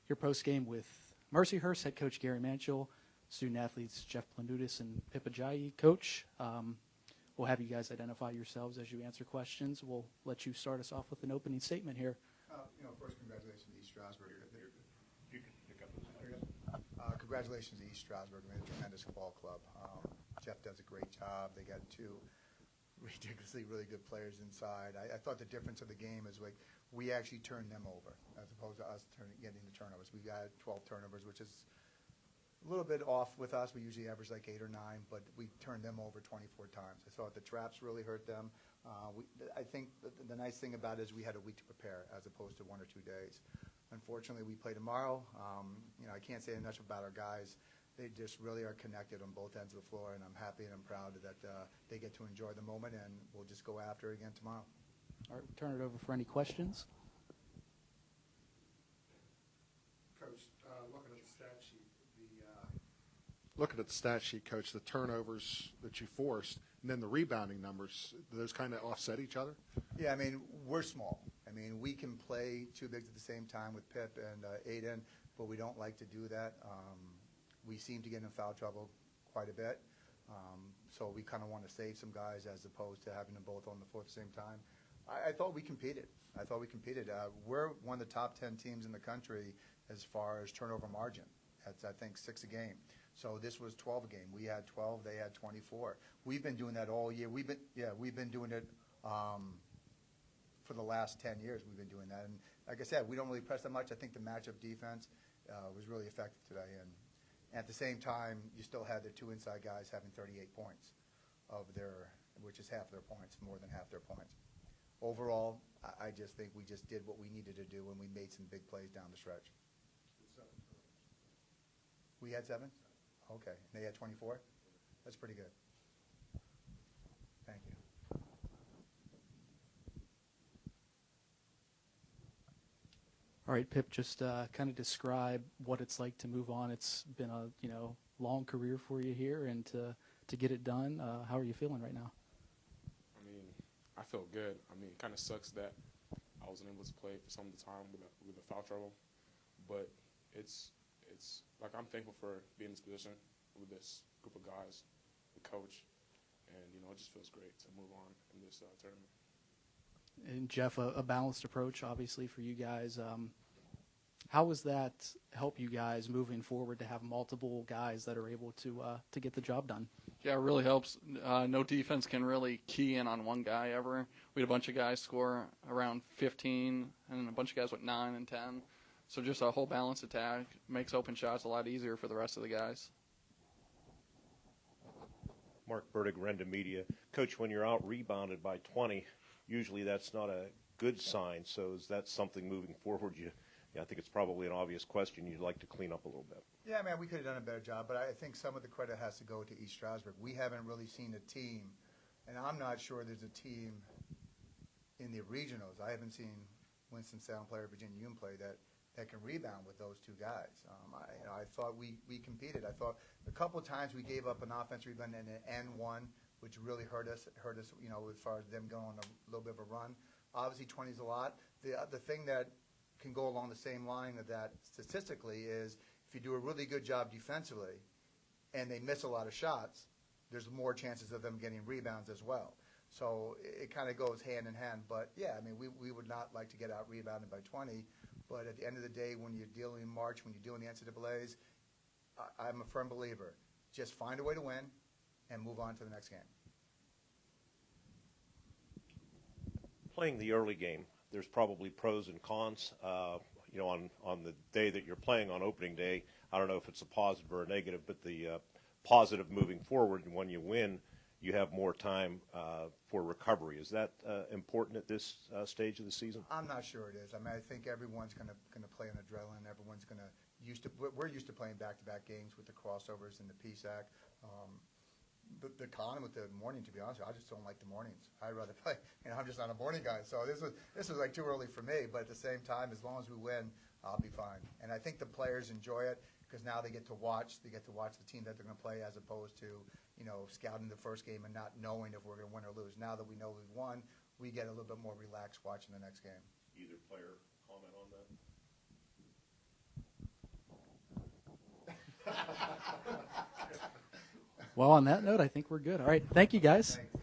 Your post-game with Mercyhurst head coach Gary Manchel, student-athletes Jeff Planutis and Ajayi. Coach, we'll have you guys identify yourselves as you answer questions. We'll let you start us off with an opening statement here. First, congratulations to East Stroudsburg. You can pick up those. Congratulations to East Stroudsburg. I mean, a tremendous ball club. Jeff does a great job. They got two ridiculously really good players inside. I thought the difference of the game is like we actually turned them over as opposed to us getting the turnovers. We got 12 turnovers, which is a little bit off with us. We usually average like 8 or 9, but we turned them over 24 times. I thought the traps really hurt them. I think the nice thing about it is we had a week to prepare as opposed to 1 or 2 days. Unfortunately, we play tomorrow. I can't say enough about our guys. They just really are connected on both ends of the floor, and I'm happy and I'm proud that they get to enjoy the moment, and we'll just go after it again tomorrow. All right, we'll turn it over for any questions. Coach, looking at the stat sheet, Coach, the turnovers that you forced, and then the rebounding numbers, do those kind of offset each other? Yeah, I mean, we're small. I mean, we can play two bigs at the same time with Pip and Aiden, but we don't like to do that. We seem to get in foul trouble quite a bit, so we kind of want to save some guys as opposed to having them both on the floor at the same time. I thought we competed. We're one of the top 10 teams in the country as far as turnover margin. That's, I think, 6 a game. So this was 12 a game. We had 12. They had 24. We've been doing that all year. We've been doing it for the last 10 years. We've been doing that. And like I said, we don't really press that much. I think the matchup defense was really effective today. And at the same time, you still had the 2 inside guys having 38 points which is half their points, more than half their points. Overall, I just think we just did what we needed to do, and we made some big plays down the stretch. We had 7? Okay. They had 24? That's pretty good. Thank you. All right, Pip, just kind of describe what it's like to move on. It's been a long career for you here, and to get it done. How are you feeling right now? I mean, I feel good. I mean, it kind of sucks that I wasn't able to play for some of the time with the foul trouble, but it's like I'm thankful for being in this position with this group of guys, the coach, and it just feels great to move on in this tournament. And Jeff, a balanced approach, obviously, for you guys. How does that help you guys moving forward to have multiple guys that are able to get the job done? Yeah, it really helps. No defense can really key in on one guy ever. We had a bunch of guys score around 15, and a bunch of guys with 9 and 10. So just a whole balanced attack makes open shots a lot easier for the rest of the guys. Mark Burdick, Renda Media. Coach, when you're out rebounded by 20, usually that's not a good sign. So is that something moving forward? I think it's probably an obvious question you'd like to clean up a little bit. Yeah, man, we could have done a better job, but I think some of the credit has to go to East Stroudsburg. We haven't really seen a team, and I'm not sure there's a team in the regionals. I haven't seen Winston-Salem play or Virginia Union play that can rebound with those two guys. I thought we competed. I thought a couple of times we gave up an offensive rebound and an N1, which really hurt us. As far as them going on a little bit of a run. Obviously, 20 is a lot. The thing that can go along the same line of that statistically is if you do a really good job defensively and they miss a lot of shots, there's more chances of them getting rebounds as well. So it kind of goes hand in hand. But, yeah, I mean, we would not like to get out-rebounded by 20. But at the end of the day, when you're dealing in March, when you're doing the NCAAs, I'm a firm believer. Just find a way to win and move on to the next game. Playing the early game, there's probably pros and cons. On the day that you're playing on opening day, I don't know if it's a positive or a negative, but the positive moving forward, and when you win, you have more time for recovery. Is that important at this stage of the season? I'm not sure it is. I mean, I think everyone's going to play on adrenaline. Everyone's we're used to playing back-to-back games with the crossovers and the PSAC. The con with the morning, to be honest, I just don't like the mornings. I'd rather play. I'm just not a morning guy. So this was like too early for me. But at the same time, as long as we win, I'll be fine. And I think the players enjoy it because now they get to watch. They get to watch the team that they're going to play as opposed to scouting the first game and not knowing if we're going to win or lose. Now that we know we've won, we get a little bit more relaxed watching the next game. Either player comment on that? Well, on that note, I think we're good. All right. Thank you, guys. Thanks.